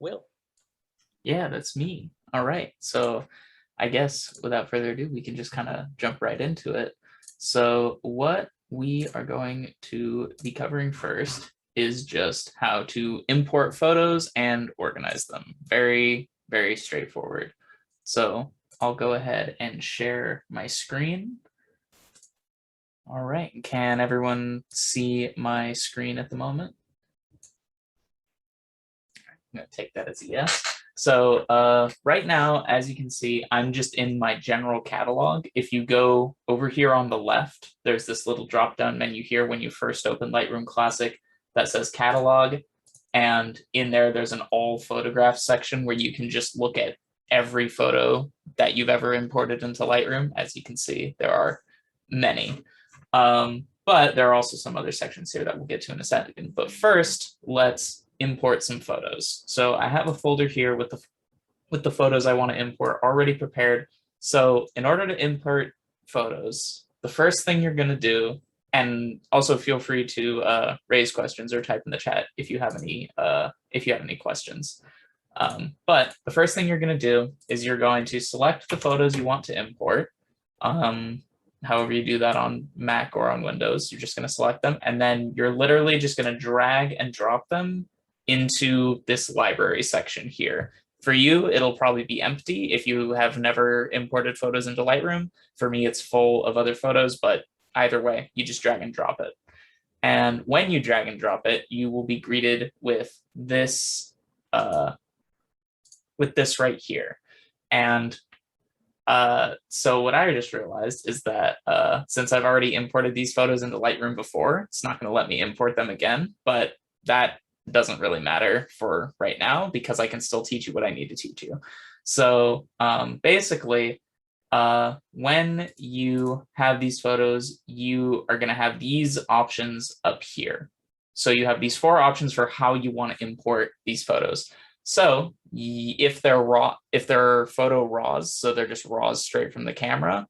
Will. Yeah, that's me. All right. So I guess without further ado, we can just kind of jump right into it. So what we are going to be covering first is just how to import photos and organize them. Very, very straightforward. So I'll go ahead and share my screen. All right. Can everyone see my screen at the moment? I'm going to take that as a yes. So right now, as you can see, I'm just in my general catalog. If you go over here on the left, there's this little drop-down menu here when you first open Lightroom Classic that says catalog. And in there, there's an all photographs section where you can just look at every photo that you've ever imported into Lightroom. As you can see, there are many. But there are also some other sections here that we'll get to in a second. But first, let's import some photos. So I have a folder here with the photos I want to import already prepared. So in order to import photos, the first thing you're going to do, and also feel free to raise questions or type in the chat if you have any questions. But the first thing you're going to do is you're going to select the photos you want to import. However you do that on Mac or on Windows, you're just going to select them, and then you're literally just going to drag and drop them into this library section here. For you, it'll probably be empty if you have never imported photos into Lightroom. For me, it's full of other photos, but either way, you just drag and drop it. And when you drag and drop it, you will be greeted with this right here. And so what I just realized is that since I've already imported these photos into Lightroom before, it's not going to let me import them again, but that doesn't really matter for right now because I can still teach you what I need to teach you. So basically, when you have these photos, you are going to have these options up here. So you have these 4 options for how you want to import these photos. So if they're photo RAWs, so they're just RAWs straight from the camera,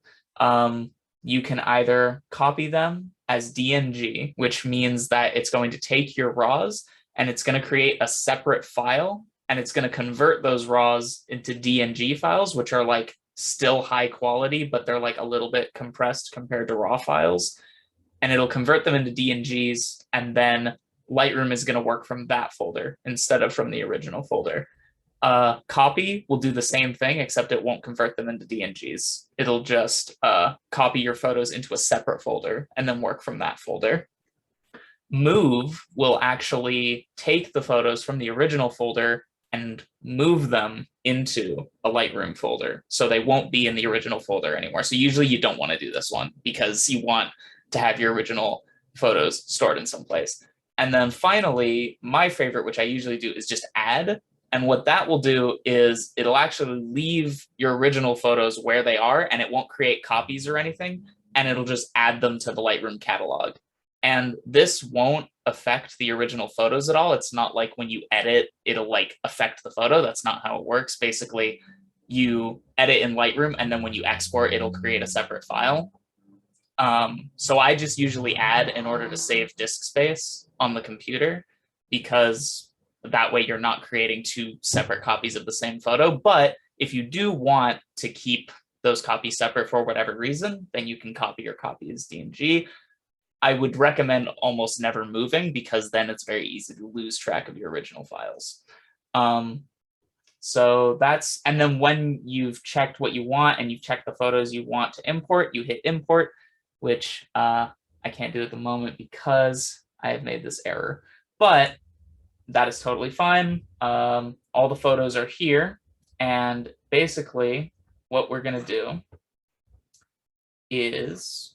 you can either copy them as DNG, which means that it's going to take your RAWs and it's going to create a separate file, and it's going to convert those RAWs into DNG files, which are like still high quality, but they're like a little bit compressed compared to RAW files. And it'll convert them into DNGs, and then Lightroom is going to work from that folder instead of from the original folder. Copy will do the same thing, except it won't convert them into DNGs. It'll just copy your photos into a separate folder and then work from that folder. Move will actually take the photos from the original folder and move them into a Lightroom folder. So they won't be in the original folder anymore. So usually you don't want to do this one because you want to have your original photos stored in some place. And then finally, my favorite, which I usually do, is just add. And what that will do is it'll actually leave your original photos where they are, and it won't create copies or anything, and it'll just add them to the Lightroom catalog. And this won't affect the original photos at all. It's not like when you edit, it'll like affect the photo. That's not how it works. Basically, you edit in Lightroom, and then when you export, it'll create a separate file. So I just usually add in order to save disk space on the computer, because that way you're not creating 2 separate copies of the same photo. But if you do want to keep those copies separate for whatever reason, then you can copy your copy as DNG. I would recommend almost never moving, because then it's very easy to lose track of your original files. So that's, and then when you've checked what you want and you've checked the photos you want to import, you hit import, which I can't do at the moment because I have made this error, but that is totally fine. All the photos are here, and basically what we're going to do is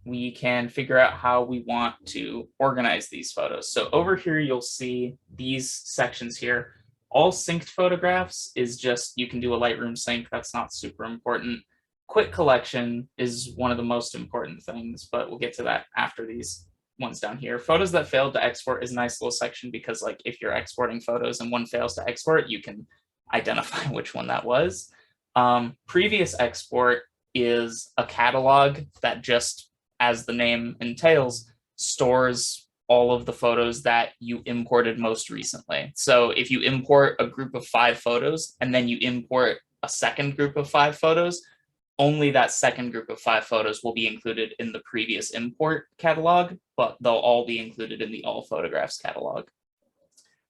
we can figure out how we want to organize these photos. So over here, you'll see these sections here. All synced photographs is just, you can do a Lightroom sync. That's not super important. Quick collection is one of the most important things, but we'll get to that after these ones down here. Photos that failed to export is a nice little section, because like if you're exporting photos and one fails to export, you can identify which one that was. Previous export is a catalog that just, as the name entails, stores all of the photos that you imported most recently. So if you import a group of 5 photos and then you import a second group of 5 photos, only that second group of 5 photos will be included in the previous import catalog, but they'll all be included in the all photographs catalog.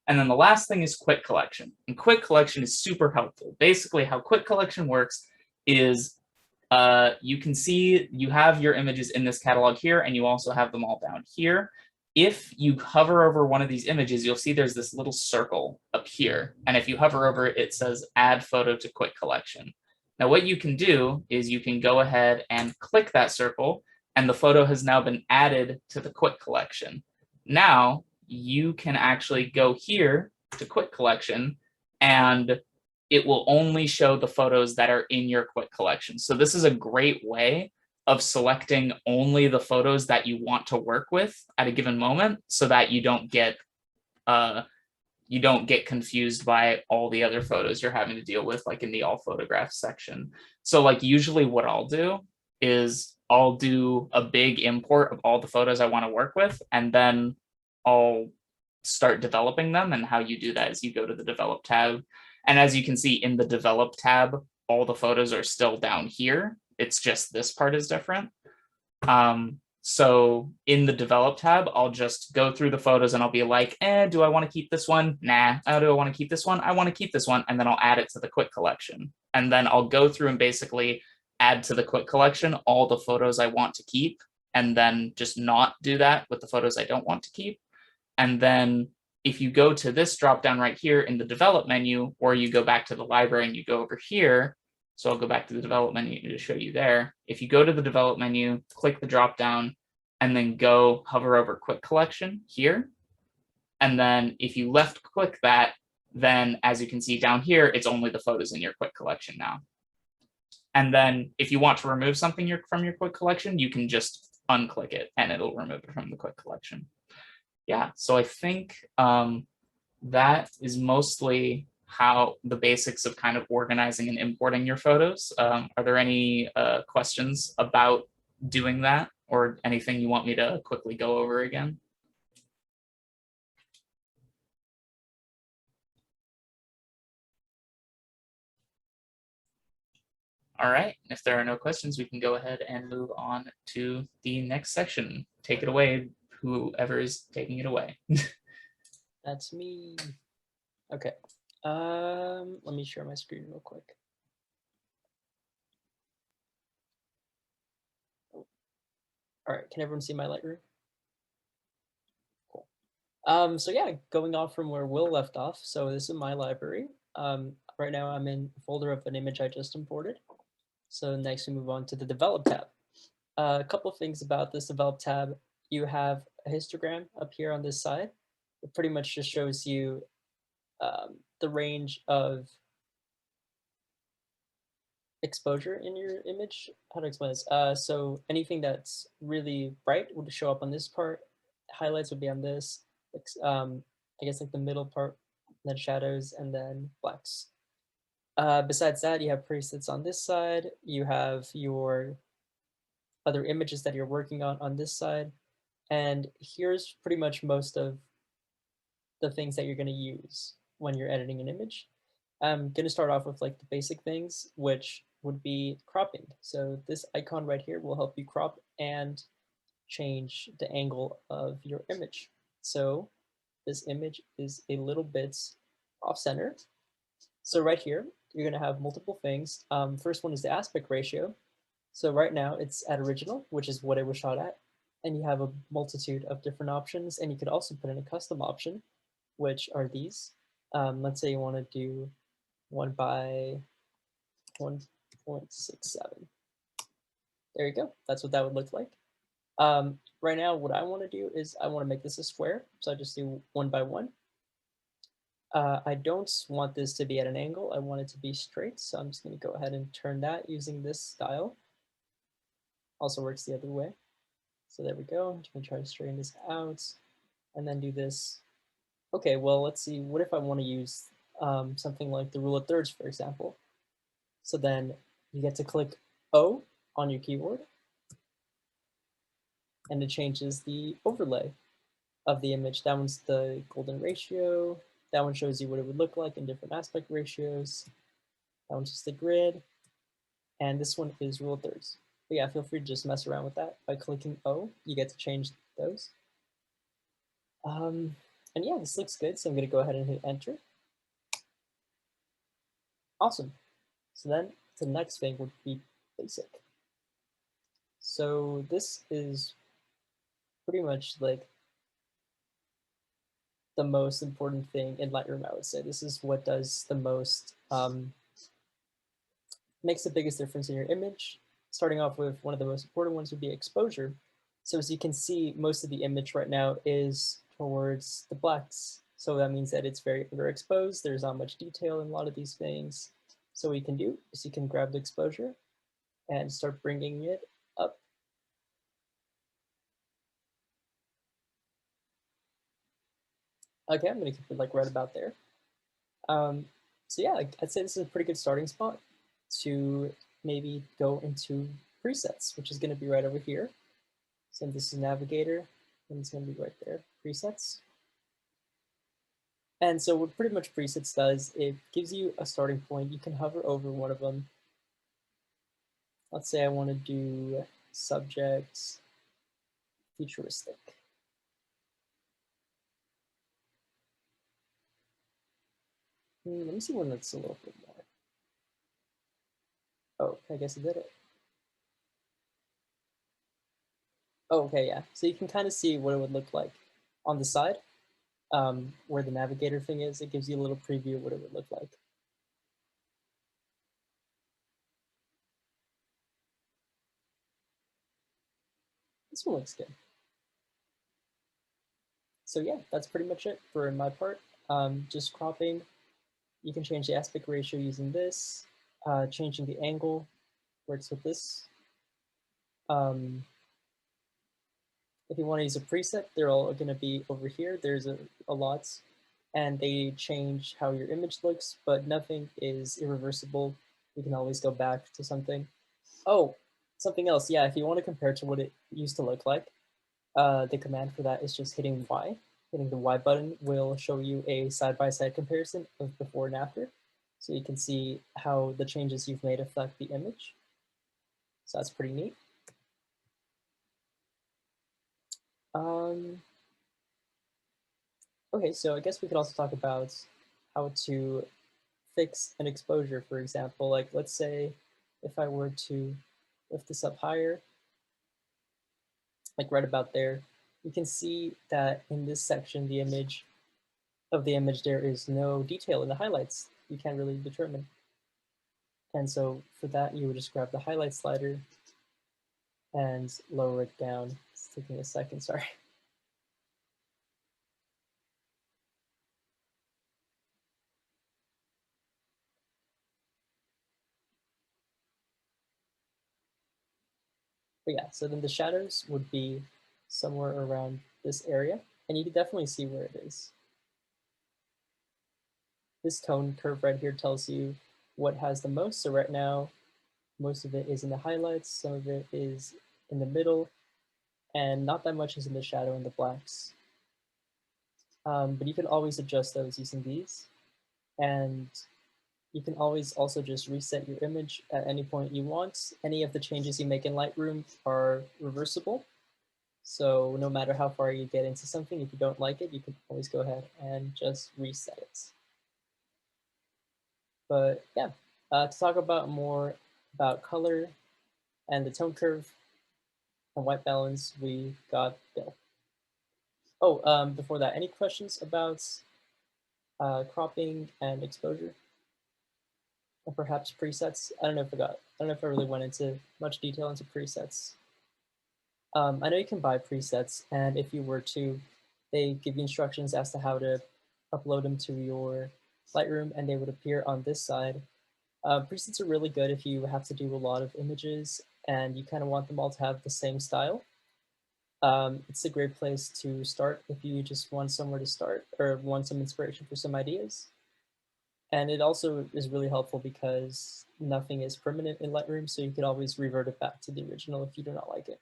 And then the last thing is quick collection. And quick collection is super helpful. Basically, how quick collection works is you can see you have your images in this catalog here, and you also have them all down here. If you hover over one of these images, you'll see there's this little circle up here. And if you hover over it, it says add photo to quick collection. Now, what you can do is you can go ahead and click that circle, and the photo has now been added to the quick collection. Now, you can actually go here to quick collection, and it will only show the photos that are in your quick collection. So this is a great way of selecting only the photos that you want to work with at a given moment, so that you don't get confused by all the other photos you're having to deal with, like in the all photographs section. So like usually what I'll do is I'll do a big import of all the photos I want to work with, and then I'll start developing them. And how you do that is you go to the develop tab. And as you can see in the develop tab, all the photos are still down here. It's just this part is different. So in the develop tab, I'll just go through the photos and I'll be like, do I want to keep this one? Nah. Oh, do I want to keep this one? I want to keep this one. And then I'll add it to the quick collection. And then I'll go through and basically add to the quick collection all the photos I want to keep, and then just not do that with the photos I don't want to keep. And then if you go to this drop down right here in the develop menu, or you go back to the library and you go over here, so I'll go back to the develop menu to show you there. If you go to the develop menu, click the drop down, and then go hover over quick collection here. And then if you left click that, then as you can see down here, it's only the photos in your quick collection now. And then if you want to remove something from your quick collection, you can just unclick it and it'll remove it from the quick collection. Yeah, so I think that is mostly how the basics of kind of organizing and importing your photos. Are there any questions about doing that, or anything you want me to quickly go over again? All right, if there are no questions, we can go ahead and move on to the next section. Take it away, whoever is taking it away. That's me. Okay. Let me share my screen real quick. All right, can everyone see my Lightroom? Cool. So yeah, going off from where Will left off. So this is my library. Right now I'm in a folder of an image I just imported. So next we move on to the develop tab. A couple of things about this develop tab. You have a histogram up here on this side. It pretty much just shows you the range of exposure in your image. How to explain this? So anything that's really bright would show up on this part. Highlights would be on this. I guess like the middle part, then shadows, and then blacks. Besides that, you have presets on this side. You have your other images that you're working on this side. And here's pretty much most of the things that you're going to use when you're editing an image. I'm going to start off with like the basic things, which would be cropping. So this icon right here will help you crop and change the angle of your image. So this image is a little bit off center. So right here, you're going to have multiple things. First one is the aspect ratio. So right now it's at original, which is what it was shot at. And you have a multitude of different options. And you could also put in a custom option, which are these. Let's say you want to do 1:1.67. There you go. That's what that would look like. Right now, what I want to do is I want to make this a square. So I just do 1:1. I don't want this to be at an angle. I want it to be straight. So I'm just going to go ahead and turn that using this style. Also works the other way. So there we go. I'm going to try to straighten this out and then do this. Okay, well, let's see. What if I want to use something like the rule of thirds, for example? So then you get to click O on your keyboard, and it changes the overlay. of the image. That one's the golden ratio. That one shows you what it would look like in different aspect ratios. That one's just the grid. And this one is rule of thirds. But yeah, feel free to just mess around with that. By clicking O, you get to change those. And yeah, this looks good. So I'm going to go ahead and hit enter. Awesome. So then the next thing would be basic. So this is pretty much like the most important thing in Lightroom, I would say. This is what does the most, makes the biggest difference in your image. Starting off with one of the most important ones would be exposure. So as you can see, most of the image right now is towards the blacks. So that means that it's very underexposed. There's not much detail in a lot of these things. So what you can do is you can grab the exposure and start bringing it up. Okay, I'm gonna keep it like right about there. So yeah, I'd say this is a pretty good starting spot to maybe go into presets, which is gonna be right over here. So this is navigator, and it's gonna be right there, presets. And so what pretty much presets does, it gives you a starting point. You can hover over one of them. Let's say I want to do subject futuristic. Let me see one that's a little bit more. Oh, I guess I did it. Oh, okay, yeah. So you can kind of see what it would look like on the side, where the navigator thing is. It gives you a little preview of what it would look like. This one looks good. So yeah, that's pretty much it for my part. Just cropping. You can change the aspect ratio using this. Changing the angle works with this. If you want to use a preset, they're all going to be over here. There's a lot, and they change how your image looks, but nothing is irreversible. You can always go back to something. Oh, something else. Yeah, if you want to compare to what it used to look like, the command for that is just hitting Y. Hitting the Y button will show you a side-by-side comparison of before and after. So you can see how the changes you've made affect the image. So that's pretty neat. Okay, so I guess we could also talk about how to fix an exposure, for example. Like, let's say if I were to lift this up higher, like right about there, you can see that in this section, the image there is no detail in the highlights. You can't really determine. And so for that, you would just grab the highlight slider and lower it down. It's taking a second, sorry. But yeah, so then the shadows would be somewhere around this area, and you can definitely see where it is. This tone curve right here tells you what has the most. So right now, most of it is in the highlights, some of it is in the middle, and not that much is in the shadow and the blacks. But you can always adjust those using these. And you can always also just reset your image at any point you want. Any of the changes you make in Lightroom are reversible. So no matter how far you get into something, if you don't like it, you can always go ahead and just reset it. But yeah, to talk about more about color and the tone curve and white balance, we got Bill. Oh, before that, any questions about cropping and exposure? Or perhaps presets? I don't know if I really went into much detail into presets. I know you can buy presets, and if you were to, they give you instructions as to how to upload them to your Lightroom, and they would appear on this side. Presets are really good if you have to do a lot of images and you kind of want them all to have the same style. It's a great place to start if you just want somewhere to start or want some inspiration for some ideas. And it also is really helpful because nothing is permanent in Lightroom, so you could always revert it back to the original if you do not like it.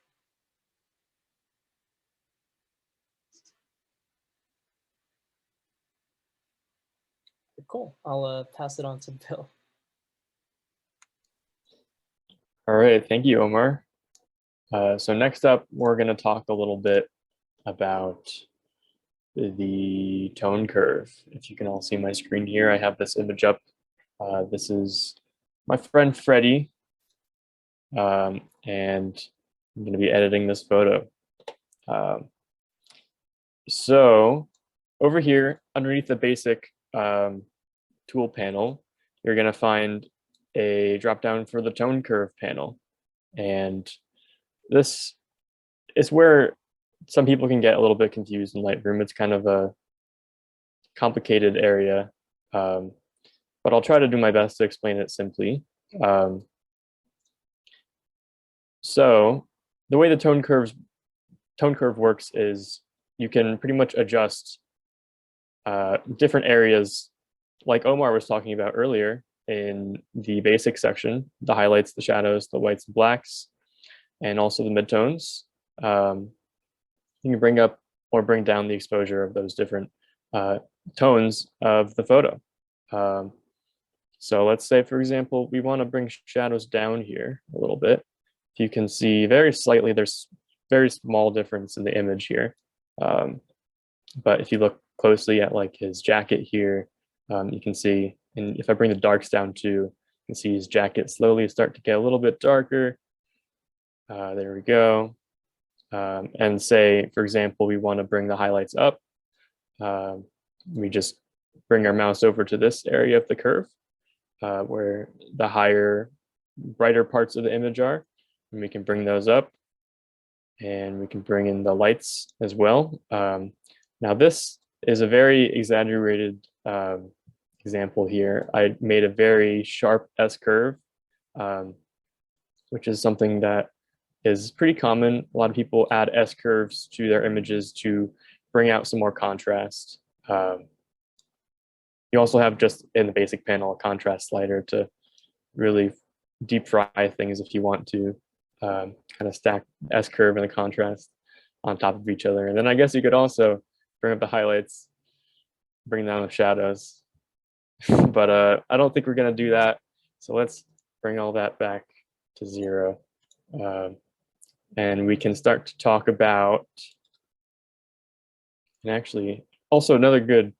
Cool. I'll pass it on to Bill. All right, thank you, Omar. So next up, we're going to talk a little bit about the tone curve. If you can all see my screen here, I have this image up. This is my friend Freddie, and I'm going to be editing this photo. So over here, underneath the basic tool panel, you're going to find a drop down for the tone curve panel. And this is where some people can get a little bit confused in Lightroom. It's kind of a complicated area, but I'll try to do my best to explain it simply. So the way the tone curve works is you can pretty much adjust different areas, like Omar was talking about earlier in the basic section, the highlights, the shadows, the whites and blacks, and also the midtones. You can bring up or bring down the exposure of those different tones of the photo. So let's say, for example, we want to bring shadows down here a little bit. You can see very slightly, there's very small difference in the image here. But if you look closely at like his jacket here, you can see, and if I bring the darks down too, you can see his jacket slowly start to get a little bit darker. There we go. And say, for example, we want to bring the highlights up. We just bring our mouse over to this area of the curve where the higher, brighter parts of the image are, and we can bring those up, and we can bring in the lights as well. Now this is a very exaggerated example here. I made a very sharp S-curve, which is something that is pretty common. A lot of people add S-curves to their images to bring out some more contrast. You also have just in the basic panel a contrast slider to really deep fry things if you want to kind of stack S-curve and the contrast on top of each other. And then I guess you could also bring up the highlights, bring down the shadows. But I don't think we're going to do that. So let's bring all that back to 0. And we can start to talk about, and actually also another good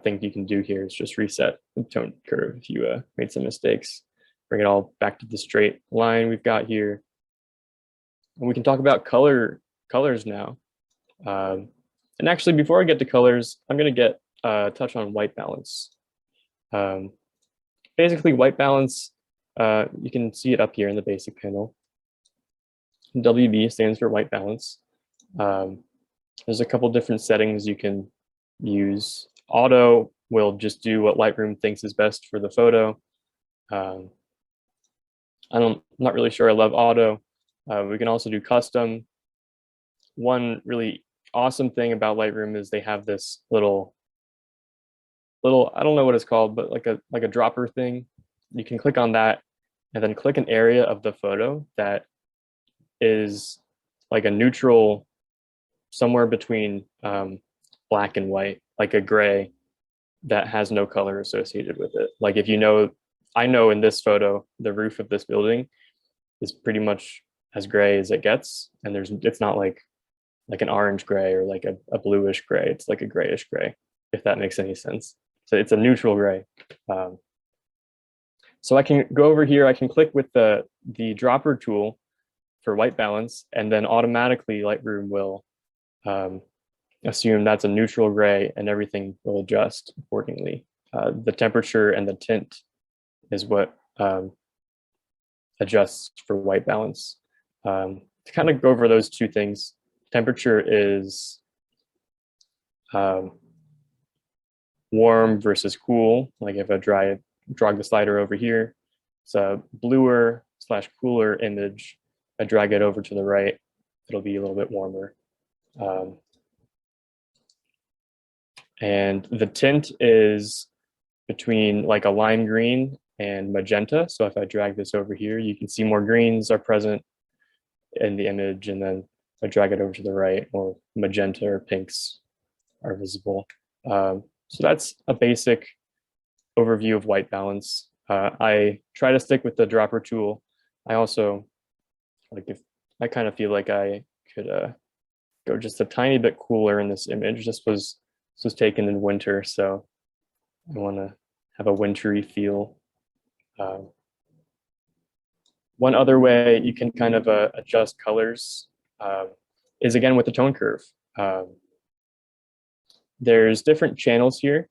thing you can do here is just reset the tone curve if you made some mistakes. Bring it all back to the straight line we've got here. And we can talk about colors now. And actually, before I get to colors, I'm going to get touch on white balance. Basically, white balance, you can see it up here in the basic panel. WB stands for white balance. There's a couple different settings you can use. Auto will just do what Lightroom thinks is best for the photo. I'm not really sure I love auto. We can also do custom. One really awesome thing about Lightroom is they have this little, I don't know what it's called, but like a dropper thing. You can click on that and then click an area of the photo that is like a neutral, somewhere between black and white, like a gray that has no color associated with it. Like if you know, I know in this photo, the roof of this building is pretty much as gray as it gets. And it's not like an orange gray or like a bluish gray. It's like a grayish gray, if that makes any sense. So it's a neutral gray. So I can go over here, I can click with the dropper tool for white balance, and then automatically Lightroom will assume that's a neutral gray and everything will adjust accordingly. The temperature and the tint is what adjusts for white balance. To kind of go over those two things, temperature is warm versus cool. Like if I drag the slider over here, it's a bluer / cooler image. I drag it over to the right, it'll be a little bit warmer. And the tint is between like a lime green and magenta. So if I drag this over here, you can see more greens are present in the image, and then I drag it over to the right, or magenta or pinks are visible. So that's a basic overview of white balance. I try to stick with the dropper tool. I also, like, if I kind of feel like I could go just a tiny bit cooler in this image. This was taken in winter, so I want to have a wintry feel. One other way you can kind of adjust colors is again with the tone curve. There's different channels here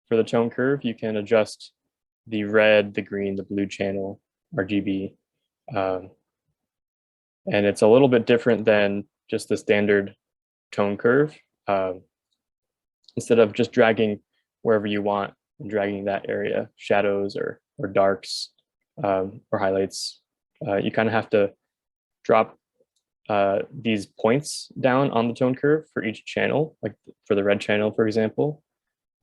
for the tone curve. You can adjust the red, the green, the blue channel, RGB. And it's a little bit different than just the standard tone curve. Instead of just dragging wherever you want and dragging that area, shadows or darks or highlights, you kind of have to drop these points down on the tone curve for each channel, like for the red channel, for example.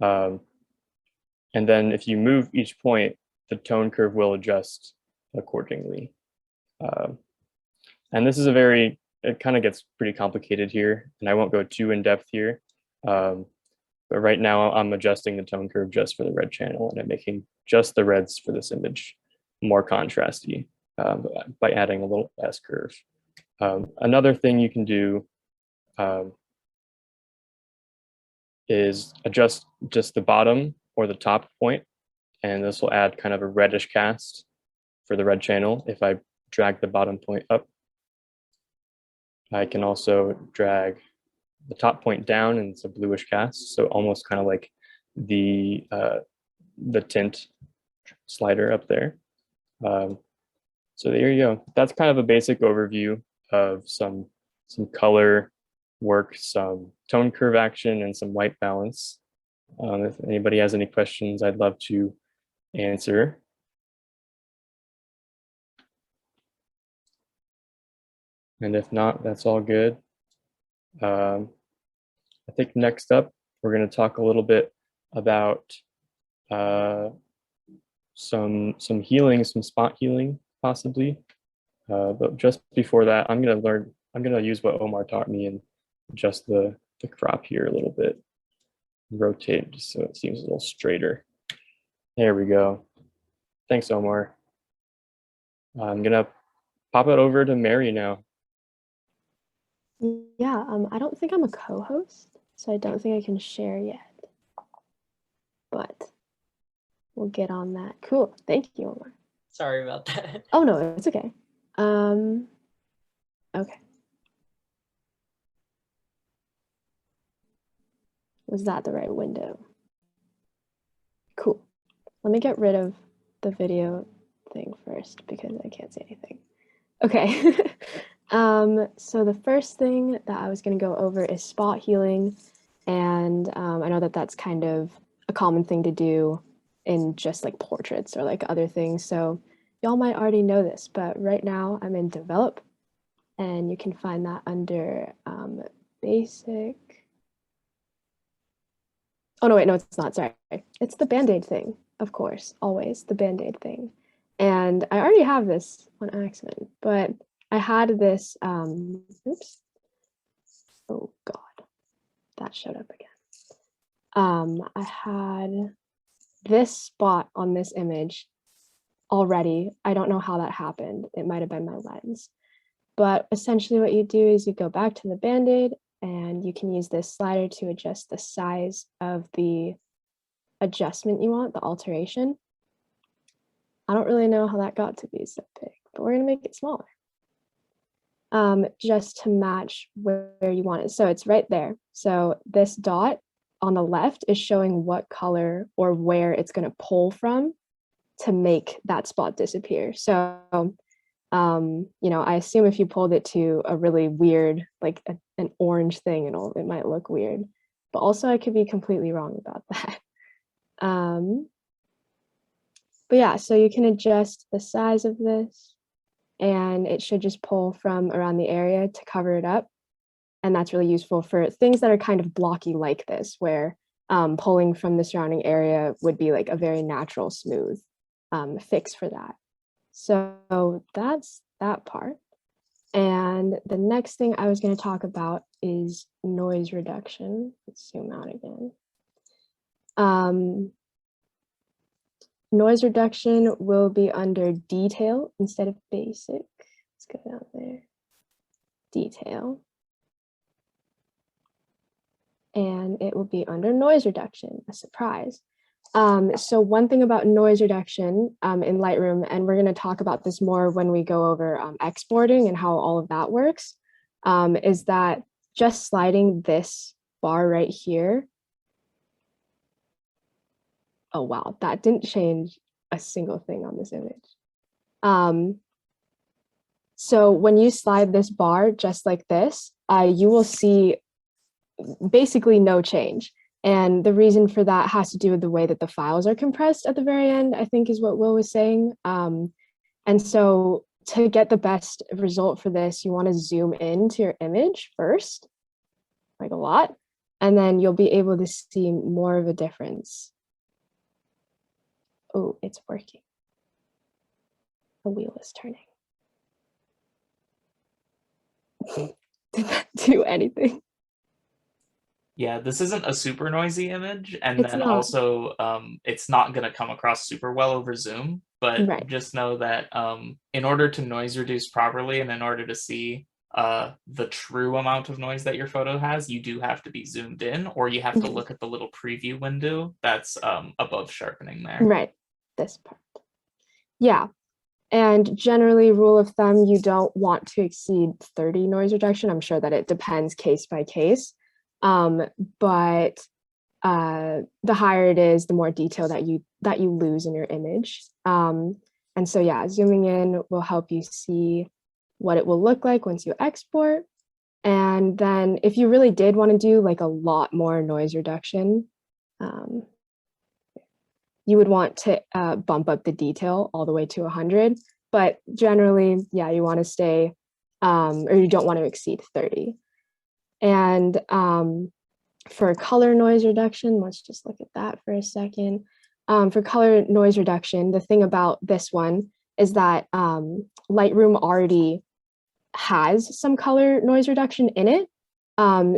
And then if you move each point, the tone curve will adjust accordingly. And this is it kind of gets pretty complicated here, and I won't go too in depth here. But right now I'm adjusting the tone curve just for the red channel, and I'm making just the reds for this image more contrasty by adding a little S curve. Another thing you can do is adjust just the bottom or the top point, and this will add kind of a reddish cast for the red channel. If I drag the bottom point up, I can also drag the top point down, and it's a bluish cast, so almost kind of like the tint slider up there. So there you go. That's kind of a basic overview of some color work, some tone curve action, and some white balance. If anybody has any questions, I'd love to answer. And if not, that's all good. I think next up, we're going to talk a little bit about some healing, some spot healing, possibly. But just before that, I'm going to use what Omar taught me and adjust the crop here a little bit. Rotate just so it seems a little straighter. There we go. Thanks, Omar. I'm going to pop it over to Mary now. Yeah, I don't think I'm a co-host, so I don't think I can share yet. But we'll get on that. Cool. Thank you, Omar. Sorry about that. Oh no, it's okay. Okay. Was that the right window? Cool. Let me get rid of the video thing first because I can't see anything. Okay. So the first thing that I was going to go over is spot healing. And I know that that's kind of a common thing to do in just like portraits or like other things. So y'all might already know this, but right now I'm in develop, and you can find that under basic. Oh, no, wait, no, it's not. Sorry. It's the Band-Aid thing, of course, always the Band-Aid thing. And I already have this on accident, but I had this, oops. Oh, God, that showed up again. I had this spot on this image already. I don't know how that happened. It might have been my lens. But essentially what you do is you go back to the Band-Aid, and you can use this slider to adjust the size of the adjustment you want, the alteration. I don't really know how that got to be so big, but we're gonna make it smaller. Just to match where you want it. So it's right there. So this dot on the left is showing what color or where it's gonna pull from to make that spot disappear. So you know, I assume if you pulled it to a really weird, like an orange thing, it might look weird, but also I could be completely wrong about that. But yeah, so you can adjust the size of this, and it should just pull from around the area to cover it up. And that's really useful for things that are kind of blocky like this, where pulling from the surrounding area would be like a very natural, smooth fix for that. So that's that part. And the next thing I was going to talk about is noise reduction. Let's zoom out again. Noise reduction will be under detail instead of basic. Let's go down there. Detail. And it will be under noise reduction, a surprise. So one thing about noise reduction in Lightroom, and we're going to talk about this more when we go over exporting and how all of that works, is that just sliding this bar right here. Oh, wow, that didn't change a single thing on this image. So when you slide this bar just like this, you will see basically no change. And the reason for that has to do with the way that the files are compressed at the very end, I think is what Will was saying. And so to get the best result for this, you want to zoom into your image first, like a lot, and then you'll be able to see more of a difference. Oh, it's working. The wheel is turning. Did that do anything? Yeah, this isn't a super noisy image, and It's then not. also it's not going to come across super well over Zoom, but Right. just know that in order to noise reduce properly and in order to see the true amount of noise that your photo has, you do have to be zoomed in, or you have to look at the little preview window that's above sharpening there. Right, this part. Yeah, and generally, rule of thumb, you don't want to exceed 30 noise reduction. I'm sure that it depends case by case. But the higher it is, the more detail that you lose in your image. And so yeah, zooming in will help you see what it will look like once you export. And then if you really did want to do like a lot more noise reduction, you would want to bump up the detail all the way to 100. But generally, yeah, you want to stay, or you don't want to exceed 30. And for color noise reduction, let's just look at that for a second. For color noise reduction, the thing about this one is that Lightroom already has some color noise reduction in it.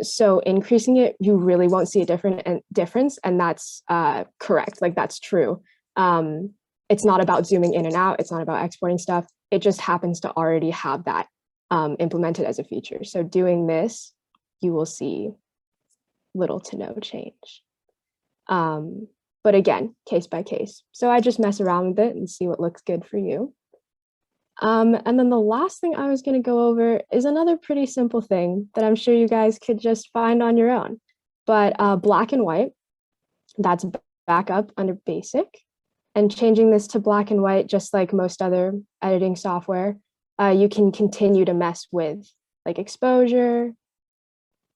So increasing it, you really won't see a difference, and that's correct. Like that's true. It's not about zooming in and out. It's not about exporting stuff. It just happens to already have that implemented as a feature. So doing this, you will see little to no change. But again, case by case. So I just mess around with it and see what looks good for you. And then the last thing I was going to go over is another pretty simple thing that I'm sure you guys could just find on your own. But black and white, that's back up under basic. And changing this to black and white, just like most other editing software, you can continue to mess with like exposure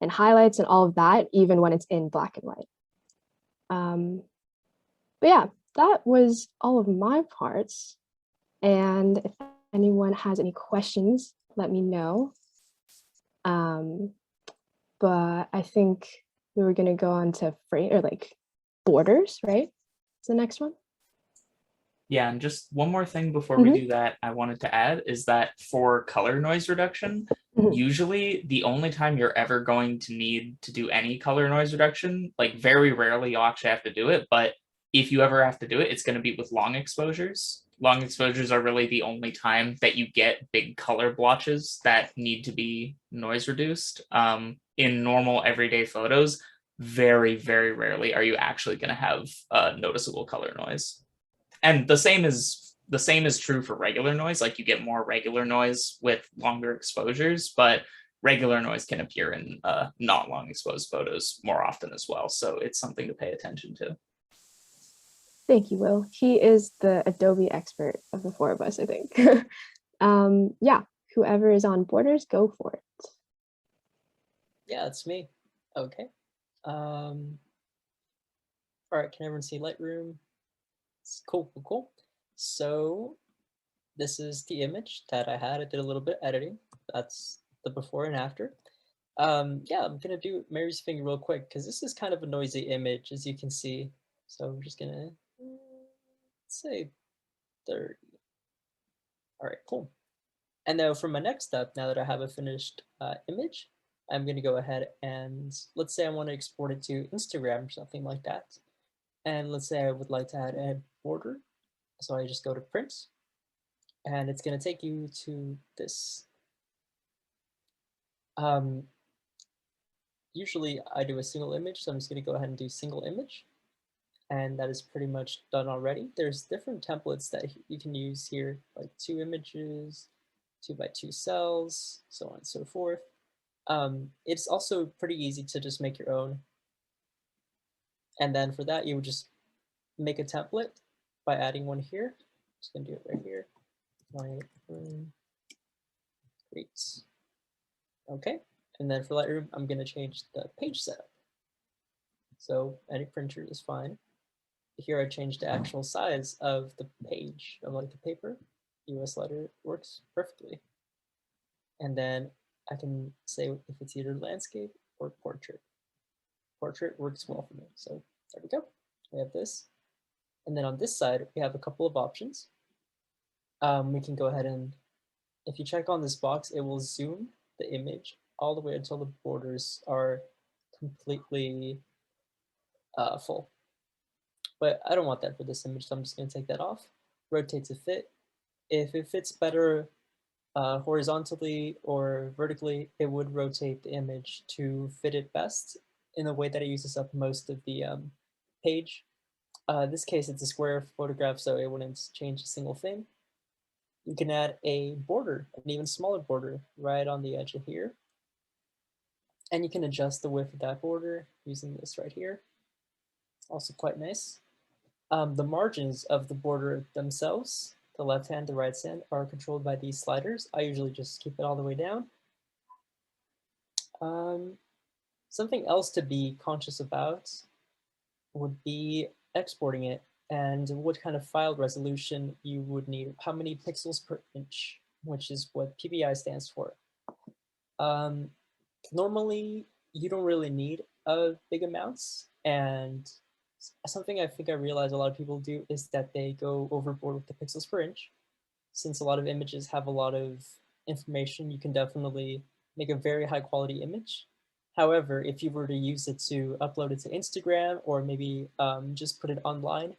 and highlights and all of that, even when it's in black and white. But yeah, that was all of my parts. And if anyone has any questions, let me know. But I think we were gonna go on to frame or like borders, right? It's the next one. Yeah, and just one more thing before we do that, I wanted to add is that for color noise reduction, usually the only time you're ever going to need to do any color noise reduction, like very rarely you'll actually have to do it, but if you ever have to do it, it's going to be with long exposures. Long exposures are really the only time that you get big color blotches that need to be noise reduced. In normal everyday photos, very, very rarely are you actually going to have noticeable color noise. And the same is true for regular noise. Like you get more regular noise with longer exposures, but regular noise can appear in not long exposed photos more often as well. So it's something to pay attention to. Thank you, Will. He is the Adobe expert of the four of us, I think. Yeah, whoever is on borders, go for it. Yeah, it's me. Okay. All right, can everyone see Lightroom? Cool. So this is the image that I had. I did a little bit editing. That's the before and after. Yeah, I'm gonna do Mary's finger real quick because this is kind of a noisy image, as you can see. So I'm just gonna say 30. All right, cool. And now for my next step, now that I have a finished image, I'm gonna go ahead and let's say I want to export it to Instagram or something like that. And let's say I would like to add a border. So I just go to print, and it's going to take you to this. Usually I do a single image, so I'm just going to go ahead and do single image. And that is pretty much done already. There's different templates that you can use here, like 2 images, 2 by 2 cells, so on and so forth. It's also pretty easy to just make your own. And then for that, you would just make a template by adding one here. Just gonna do it right here. Lightroom. Great. Okay, and then for Lightroom, I'm gonna change the page setup. So any printer is fine. Here I changed the actual size of the page of like the paper. US letter works perfectly. And then I can say if it's either landscape or portrait. Portrait works well for me. So there we go. We have this. And then on this side, we have a couple of options. We can go ahead and, if you check on this box, it will zoom the image all the way until the borders are completely full. But I don't want that for this image, so I'm just going to take that off. Rotate to fit. If it fits better horizontally or vertically, it would rotate the image to fit it best in the way that it uses up most of the page. In this case, it's a square photograph, so it wouldn't change a single thing. You can add a border, an even smaller border, right on the edge of here. And you can adjust the width of that border using this right here. Also quite nice. The margins of the border themselves, the left hand, the right hand, are controlled by these sliders. I usually just keep it all the way down. Something else to be conscious about would be exporting it and what kind of file resolution you would need, how many pixels per inch, which is what PBI stands for. Normally, you don't really need big amounts, and something I think I realize a lot of people do is that they go overboard with the pixels per inch. Since a lot of images have a lot of information, you can definitely make a very high quality image. However, if you were to use it to upload it to Instagram or maybe just put it online,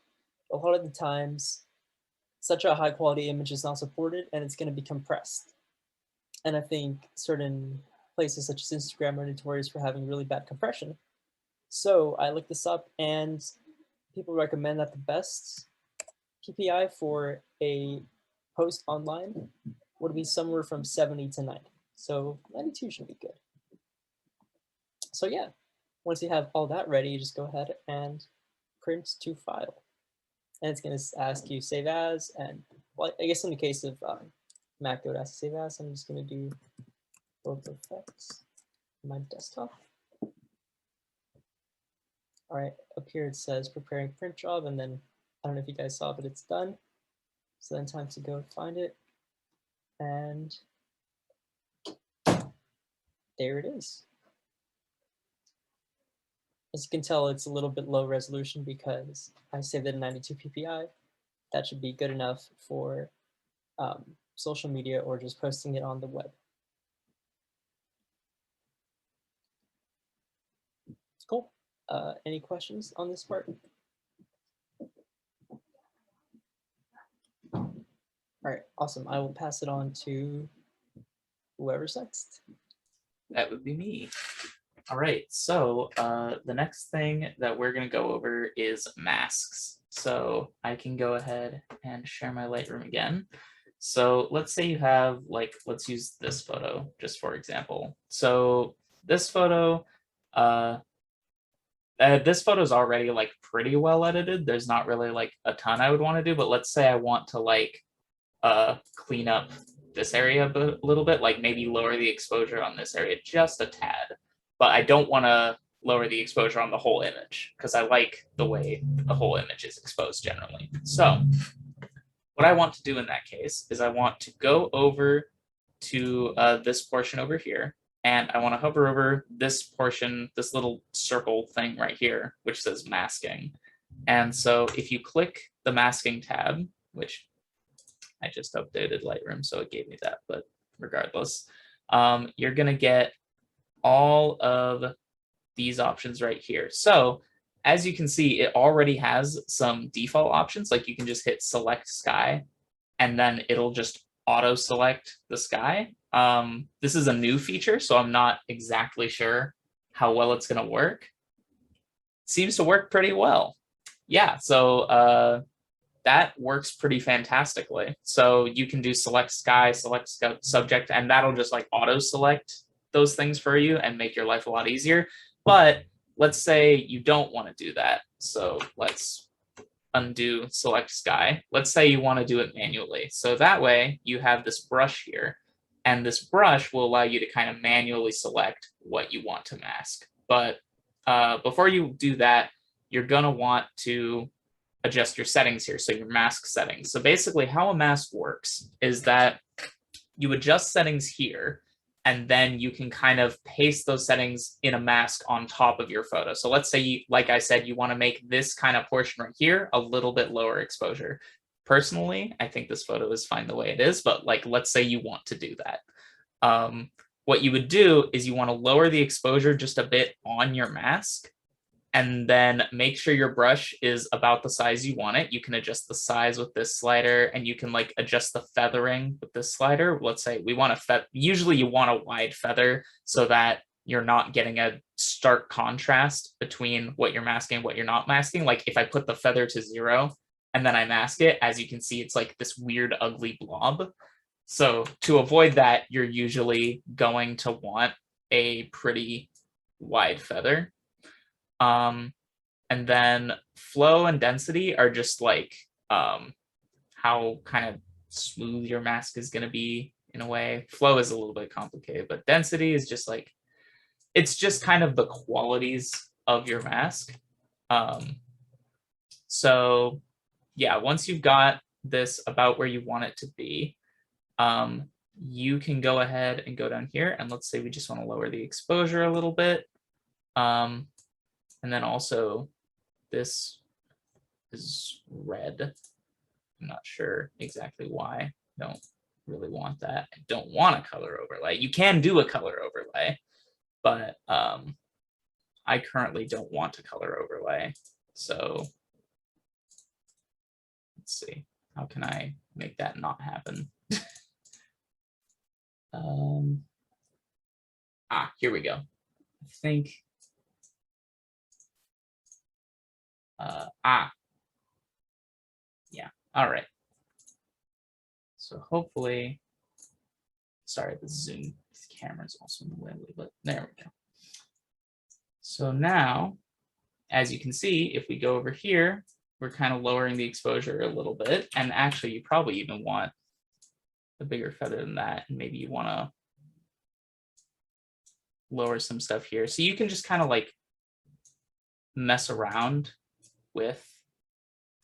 a lot of the times such a high quality image is not supported and it's going to be compressed. And I think certain places such as Instagram are notorious for having really bad compression. So I looked this up and people recommend that the best PPI for a post online would be somewhere from 70 to 90. So 92 should be good. So yeah, once you have all that ready, you just go ahead and print to file. And it's going to ask you save as, and well, I guess in the case of Mac, it would ask to save as. I'm just going to do both effects on my desktop. All right, up here it says preparing print job, and then I don't know if you guys saw, but it's done. So then time to go find it. And there it is. As you can tell, it's a little bit low resolution because I saved it at 92 ppi. That should be good enough for social media or just posting it on the web. Cool. Any questions on this part? All right, awesome. I will pass it on to whoever's next. That would be me. All right, so the next thing that we're going to go over is masks. So I can go ahead and share my Lightroom again. So let's say you have, like, let's use this photo just for example. So this photo, this photo is already like pretty well edited. There's not really like a ton I would want to do, but let's say I want to like clean up this area a little bit, like maybe lower the exposure on this area just a tad. But I don't want to lower the exposure on the whole image because I like the way the whole image is exposed generally. So what I want to do in that case is I want to go over to this portion over here, and I want to hover over this portion, this little circle thing right here, which says masking. And so if you click the masking tab, which I just updated Lightroom, so it gave me that, but regardless, you're going to get all of these options right here. So as you can see, it already has some default options. Like you can just hit select sky, and then it'll just auto select the sky. This is a new feature, so I'm not exactly sure how well it's going to work. Seems to work pretty well. Yeah, so that works pretty fantastically. So you can do select sky, select subject, and that'll just like auto select those things for you and make your life a lot easier. But let's say you don't want to do that. So let's undo select sky. Let's say you want to do it manually. So that way you have this brush here, and this brush will allow you to kind of manually select what you want to mask. But before you do that, you're going to want to adjust your settings here. So your mask settings. So basically how a mask works is that you adjust settings here, and then you can kind of paste those settings in a mask on top of your photo. So let's say, you, like I said, you want to make this kind of portion right here a little bit lower exposure. Personally, I think this photo is fine the way it is, but like, let's say you want to do that. What you would do is you want to lower the exposure just a bit on your mask, and then make sure your brush is about the size you want it. You can adjust the size with this slider, and you can like adjust the feathering with this slider. Let's say we want to usually you want a wide feather so that you're not getting a stark contrast between what you're masking and what you're not masking. Like if I put the feather to 0 and then I mask it, as you can see, it's like this weird, ugly blob. So to avoid that, you're usually going to want a pretty wide feather. And then flow and density are just like how kind of smooth your mask is going to be in a way. Flow is a little bit complicated, but density is just like, it's just kind of the qualities of your mask. So yeah, once you've got this about where you want it to be, you can go ahead and go down here, and let's say we just want to lower the exposure a little bit. And then also this is red. I'm not sure exactly why. I don't really want that. I don't want a color overlay. You can do a color overlay, but I currently don't want a color overlay. So let's see. How can I make that not happen? Here we go. I think yeah, all right. So hopefully, sorry, the zoom camera is also in the way, but there we go. So now, as you can see, if we go over here, we're kind of lowering the exposure a little bit. And actually, you probably even want a bigger feather than that. And maybe you want to lower some stuff here. So you can just kind of like mess around with,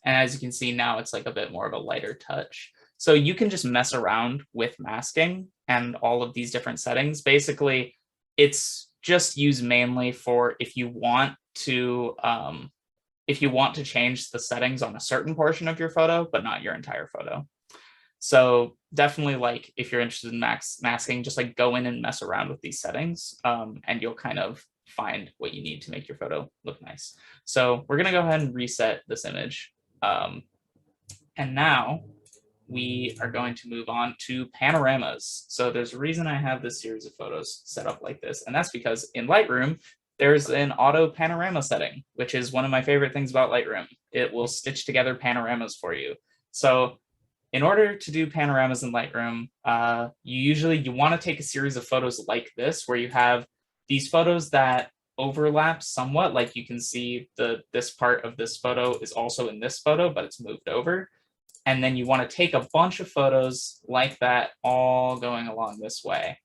and as you can see now, it's like a bit more of a lighter touch. So you can just mess around with masking and all of these different settings. Basically, it's just used mainly for if you want to change the settings on a certain portion of your photo, but not your entire photo. So definitely, like if you're interested in masking, just like go in and mess around with these settings, and you'll kind of find what you need to make your photo look nice. So we're gonna go ahead and reset this image. And now we are going to move on to panoramas. So there's a reason I have this series of photos set up like this, and that's because in Lightroom, there's an auto panorama setting, which is one of my favorite things about Lightroom. It will stitch together panoramas for you. So in order to do panoramas in Lightroom, you want to take a series of photos like this, where you have these photos that overlap somewhat. Like you can see this part of this photo is also in this photo, but it's moved over. And then you want to take a bunch of photos like that, all going along this way.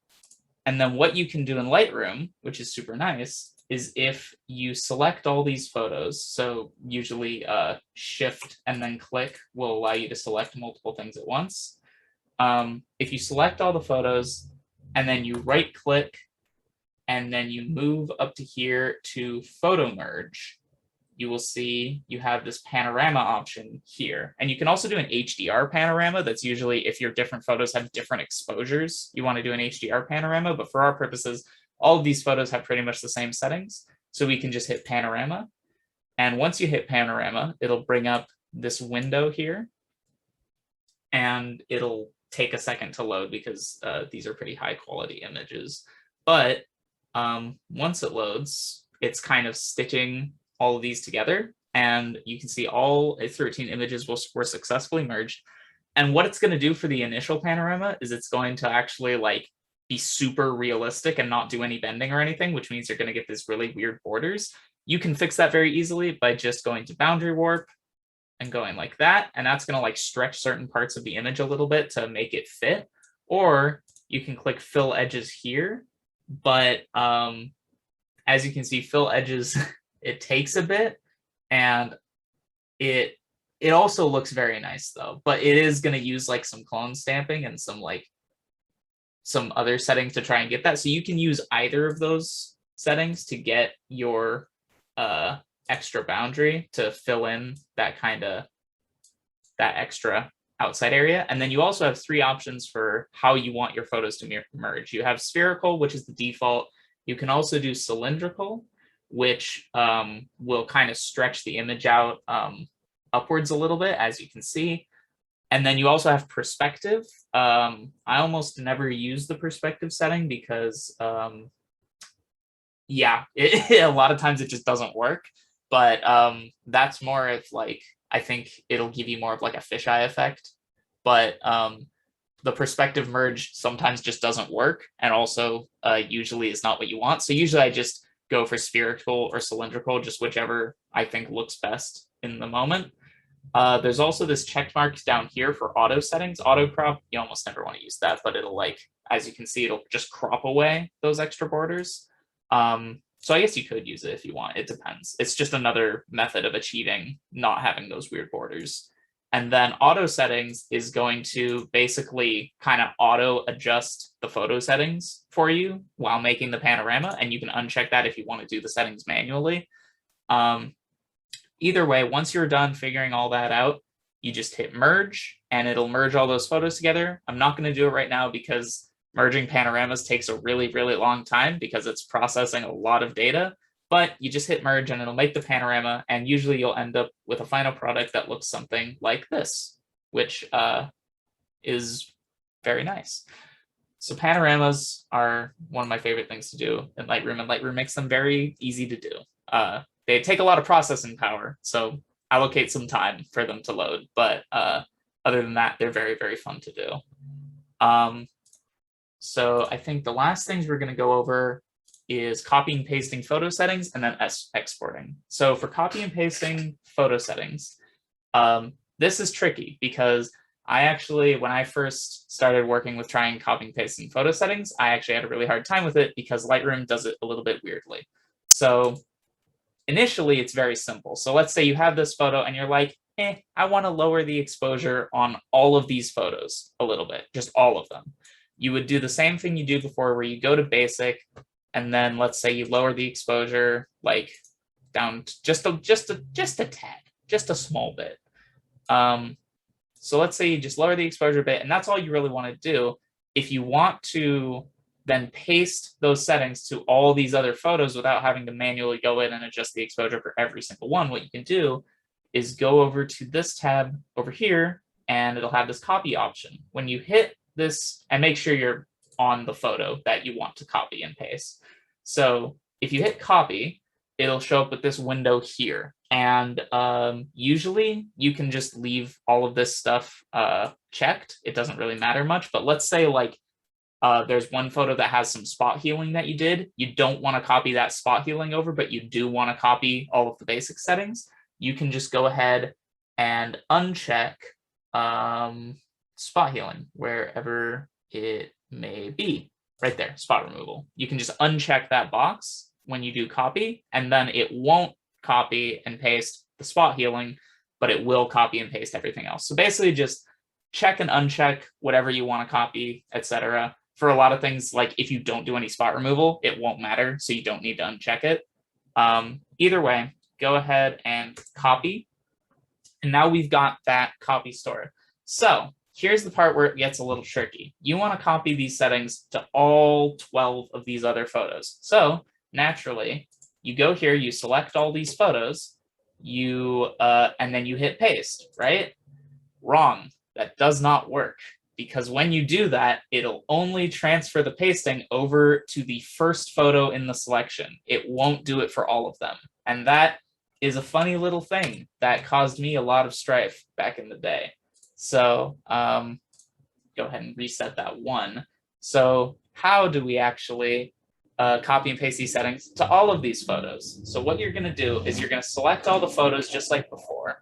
And then what you can do in Lightroom, which is super nice, is if you select all these photos, so usually shift and then click will allow you to select multiple things at once. If you select all the photos and then you right click and then you move up to here to photo merge, you will see you have this panorama option here. And you can also do an HDR panorama. That's usually if your different photos have different exposures, you want to do an HDR panorama. But for our purposes, all of these photos have pretty much the same settings. So we can just hit panorama. And once you hit Panorama, it'll bring up this window here, and it'll take a second to load because these are pretty high quality images. But once it loads, it's kind of stitching all of these together, and you can see all 13 images were successfully merged. And what it's going to do for the initial panorama is it's going to actually like be super realistic and not do any bending or anything, which means you're going to get these really weird borders. You can fix that very easily by just going to boundary warp and going like that, and that's going to like stretch certain parts of the image a little bit to make it fit. Or you can click fill edges here, but as you can see, fill edges it takes a bit, and it also looks very nice though, but it is going to use like some clone stamping and some other settings to try and get that. So you can use either of those settings to get your extra boundary to fill in that extra outside area. And then you also have 3 options for how you want your photos to merge. You have spherical, which is the default. You can also do cylindrical, which will kind of stretch the image out upwards a little bit, as you can see. And then you also have perspective. I almost never use the perspective setting because yeah, a lot of times it just doesn't work. But that's more of like, I think it'll give you more of like a fisheye effect. But the perspective merge sometimes just doesn't work, and also usually is not what you want. So usually I just go for spherical or cylindrical, just whichever I think looks best in the moment. There's also this check mark down here for auto settings. Auto crop, you almost never want to use that, but it'll like, as you can see, it'll just crop away those extra borders. So I guess you could use it if you want. It depends. It's just another method of achieving not having those weird borders. And then auto settings is going to basically kind of auto adjust the photo settings for you while making the panorama. And you can uncheck that if you want to do the settings manually. Either way, once you're done figuring all that out, you just hit merge and it'll merge all those photos together. I'm not going to do it right now because merging panoramas takes a really, really long time because it's processing a lot of data, but you just hit merge and it'll make the panorama, and usually you'll end up with a final product that looks something like this, which is very nice. So panoramas are one of my favorite things to do in Lightroom, and Lightroom makes them very easy to do. They take a lot of processing power, so allocate some time for them to load, but other than that, they're very, very fun to do. So I think the last things we're going to go over is copying and pasting photo settings and then exporting. So for copy and pasting photo settings, this is tricky because I actually, when I first started working with trying copying and pasting photo settings, I actually had a really hard time with it because Lightroom does it a little bit weirdly. So initially, it's very simple. So let's say you have this photo and you're like, I want to lower the exposure on all of these photos a little bit, just all of them. You would do the same thing you do before, where you go to basic, and then let's say you lower the exposure like down to just a tad, just a small bit. So let's say you just lower the exposure a bit, and that's all you really want to do. If you want to then paste those settings to all these other photos without having to manually go in and adjust the exposure for every single one, what you can do is go over to this tab over here, and it'll have this copy option. When you hit this, and make sure you're on the photo that you want to copy and paste. So if you hit copy, it'll show up with this window here. And usually you can just leave all of this stuff checked. It doesn't really matter much, but let's say like there's one photo that has some spot healing that you did. You don't want to copy that spot healing over, but you do want to copy all of the basic settings. You can just go ahead and uncheck spot healing wherever it may be. Right there, spot removal. You can just uncheck that box when you do copy, and then it won't copy and paste the spot healing, but it will copy and paste everything else. So basically just check and uncheck whatever you want to copy, etc. For a lot of things, like if you don't do any spot removal, it won't matter, so you don't need to uncheck it. Either way, go ahead and copy. And now we've got that copy stored. So here's the part where it gets a little tricky. You want to copy these settings to all 12 of these other photos. So naturally, you go here, you select all these photos, and then you hit paste, right? Wrong. That does not work, because when you do that, it'll only transfer the pasting over to the first photo in the selection. It won't do it for all of them. And that is a funny little thing that caused me a lot of strife back in the day. So go ahead and reset that one. So how do we actually copy and paste these settings to all of these photos? So what you're going to do is you're going to select all the photos just like before.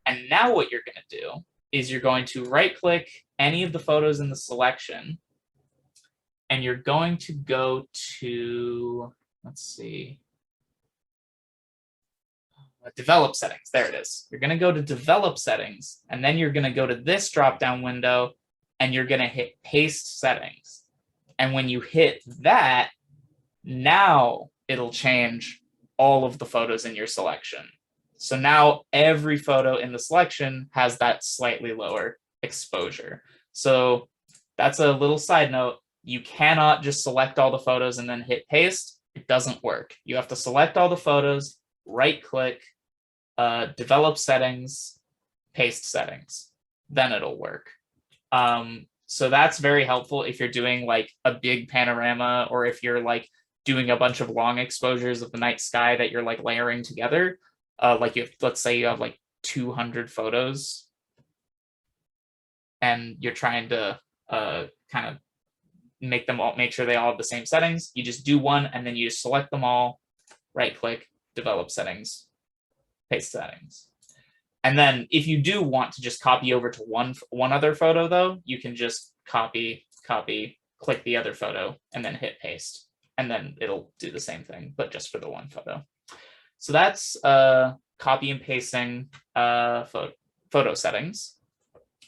And now what you're going to do is you're going to right-click any of the photos in the selection, and you're going to go to, let's see, develop settings. There it is. You're going to go to develop settings, and then you're going to go to this drop-down window, and you're going to hit paste settings. And when you hit that, now it'll change all of the photos in your selection. So now every photo in the selection has that slightly lower exposure. So that's a little side note. You cannot just select all the photos and then hit paste. It doesn't work. You have to select all the photos, right-click, develop settings, paste settings. Then it'll work. So that's very helpful if you're doing like a big panorama, or if you're like doing a bunch of long exposures of the night sky that you're like layering together. Like let's say you have like 200 photos and you're trying to kind of make sure they all have the same settings. You just do one and then you just select them all, right click, develop settings, paste settings. And then if you do want to just copy over to one other photo though, you can just copy, click the other photo and then hit paste. And then it'll do the same thing, but just for the one photo. So that's copy and pasting photo settings.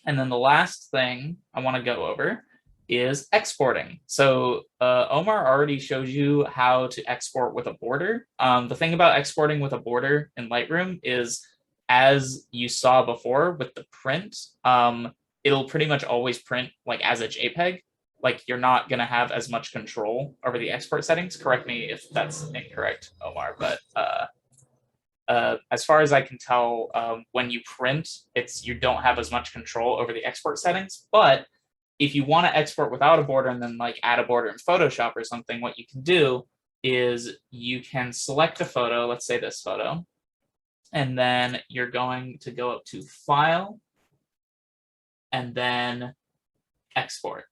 And then the last thing I want to go over is exporting. So Omar already showed you how to export with a border. The thing about exporting with a border in Lightroom is, as you saw before with the print, it'll pretty much always print like as a JPEG. Like you're not going to have as much control over the export settings. Correct me if that's incorrect, Omar, but as far as I can tell, when you print, you don't have as much control over the export settings. But if you want to export without a border and then like add a border in Photoshop or something, what you can do is you can select a photo, let's say this photo, and then you're going to go up to File and then Export.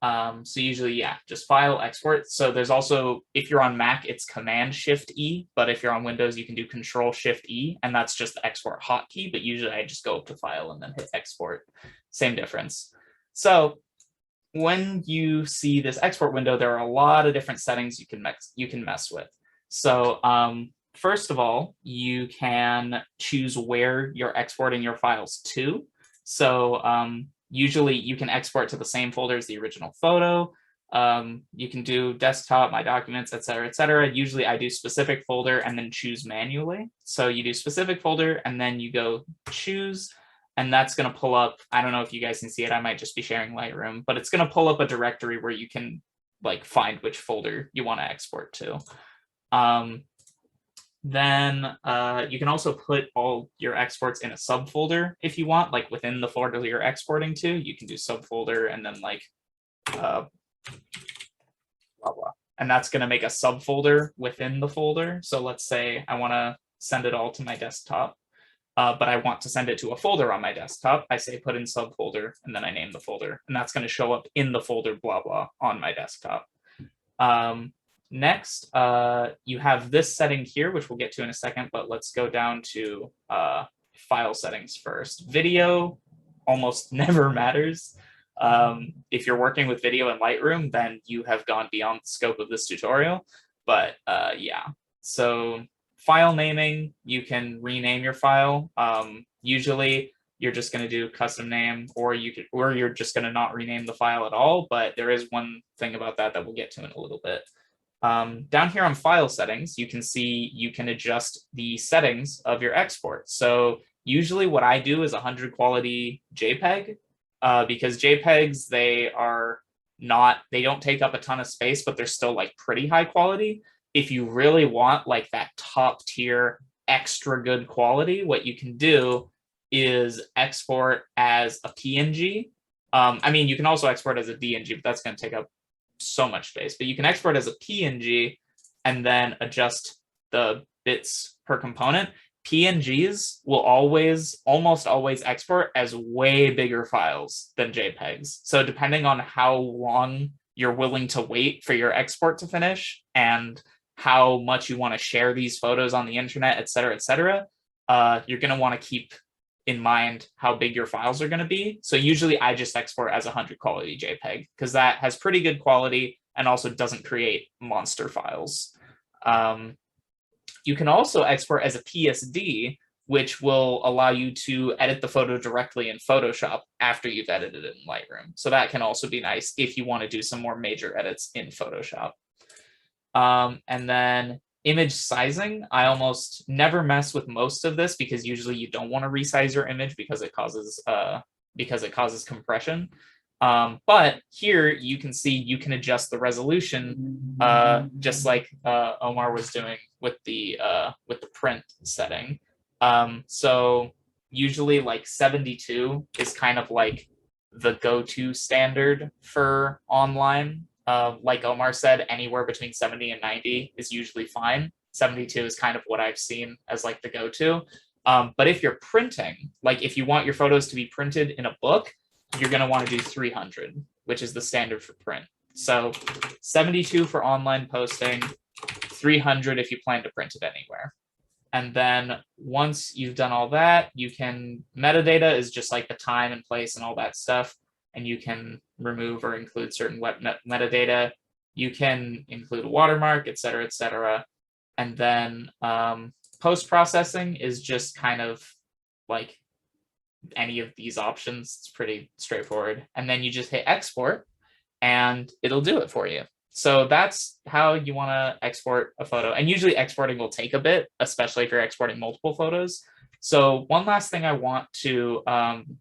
So usually, yeah, just File, Export. So there's also, if you're on Mac, it's Command-Shift-E, but if you're on Windows, you can do Control-Shift-E, and that's just the export hotkey, but usually I just go up to File and then hit Export. Same difference. So when you see this export window, there are a lot of different settings you can mess with. So first of all, you can choose where you're exporting your files to. So usually you can export to the same folder as the original photo. You can do desktop, my documents, et cetera, et cetera. Usually I do specific folder and then choose manually. So you do specific folder and then you go choose, and that's going to pull up, I don't know if you guys can see it, I might just be sharing Lightroom, but it's going to pull up a directory where you can like find which folder you want to export to. Then you can also put all your exports in a subfolder if you want, like within the folder you're exporting to. You can do subfolder and then like blah, blah. And that's going to make a subfolder within the folder. So let's say I want to send it all to my desktop, but I want to send it to a folder on my desktop. I say put in subfolder, and then I name the folder. And that's going to show up in the folder blah, blah on my desktop. Next, you have this setting here, which we'll get to in a second, but let's go down to file settings first. Video almost never matters. If you're working with video in Lightroom, then you have gone beyond the scope of this tutorial. But yeah, so file naming, you can rename your file. Usually you're just going to do custom name, or you're just going to not rename the file at all. But there is one thing about that we'll get to in a little bit. Down here on file settings, you can see you can adjust the settings of your export. So usually what I do is 100 quality JPEG, because JPEGs, they don't take up a ton of space, but they're still like pretty high quality. If you really want like that top tier extra good quality, what you can do is export as a PNG. I mean, you can also export as a DNG, but that's going to take up so much space. But you can export as a PNG and then adjust the bits per component. PNGs will almost always export as way bigger files than JPEGs. So depending on how long you're willing to wait for your export to finish and how much you want to share these photos on the internet, et cetera, you're going to want to keep in mind how big your files are going to be. So usually I just export as 100 quality JPEG because that has pretty good quality and also doesn't create monster files. You can also export as a PSD, which will allow you to edit the photo directly in Photoshop after you've edited it in Lightroom. So that can also be nice if you want to do some more major edits in Photoshop. And then image sizing, I almost never mess with most of this because usually you don't want to resize your image because it causes compression. But here you can see you can adjust the resolution just like Omar was doing with the print setting. So usually like 72 is kind of like the go-to standard for online. Like Omar said, anywhere between 70 and 90 is usually fine. 72 is kind of what I've seen as like the go-to. But if you're printing, like if you want your photos to be printed in a book, you're going to want to do 300, which is the standard for print. So 72 for online posting, 300 if you plan to print it anywhere. And then once you've done all that, you can, metadata is just like the time and place and all that stuff. And you can remove or include certain web metadata. You can include a watermark, et cetera, and then post-processing is just kind of like any of these options. It's pretty straightforward. And then you just hit export and it'll do it for you. So that's how you want to export a photo. And usually exporting will take a bit, especially if you're exporting multiple photos. So one last thing I want to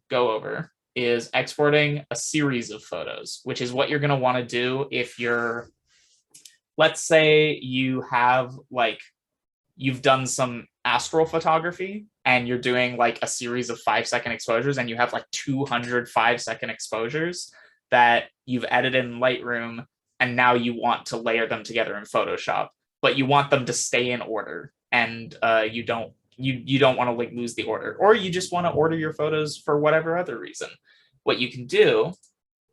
go over is exporting a series of photos, which is what you're going to want to do if you're, let's say you have like, you've done some astral photography and you're doing like a series of 5-second exposures and you have like 200 5-second exposures that you've edited in Lightroom and now you want to layer them together in Photoshop, but you want them to stay in order and you don't want to like lose the order, or you just want to order your photos for whatever other reason. What you can do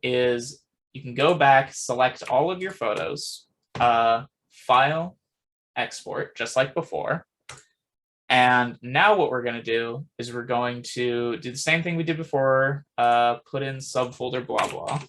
is you can go back, select all of your photos, file, export, just like before. And now what we're going to do is we're going to do the same thing we did before, put in subfolder blah blah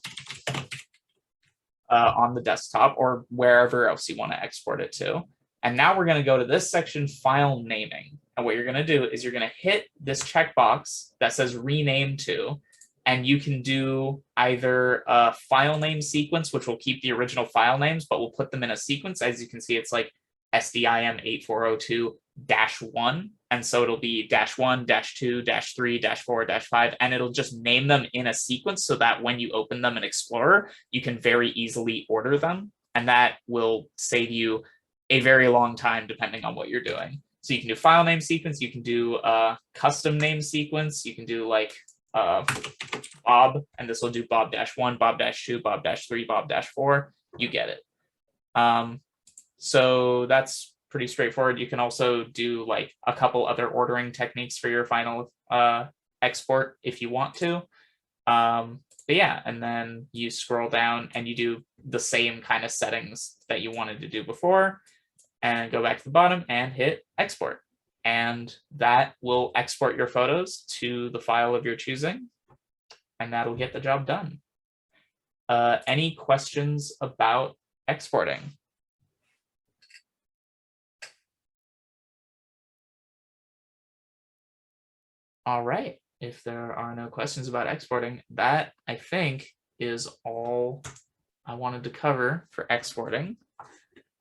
on the desktop or wherever else you want to export it to. And now we're going to go to this section, file naming. And what you're going to do is you're going to hit this checkbox that says rename to, and you can do either a file name sequence, which will keep the original file names, but we'll put them in a sequence. As you can see, it's like SDIM8402-1. And so it'll be -1, -2, -3, -4, -5, and it'll just name them in a sequence so that when you open them in Explorer, you can very easily order them. And that will save you a very long time depending on what you're doing. So you can do file name sequence, you can do a custom name sequence, you can do like Bob, and this will do Bob-1, Bob-2, Bob-3, Bob-4. You get it. So that's pretty straightforward. You can also do like a couple other ordering techniques for your final export if you want to. But yeah, and then you scroll down and you do the same kind of settings that you wanted to do before and go back to the bottom and hit export. And that will export your photos to the file of your choosing, and that'll get the job done. Any questions about exporting? All right, if there are no questions about exporting, that I think is all I wanted to cover for exporting.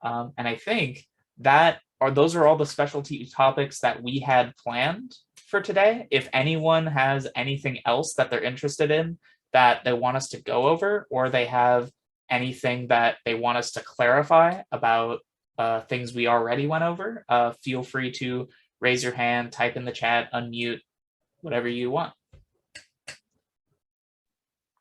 And I think those are all the specialty topics that we had planned for today. If anyone has anything else that they're interested in that they want us to go over, or they have anything that they want us to clarify about things we already went over, feel free to raise your hand, type in the chat, unmute, whatever you want.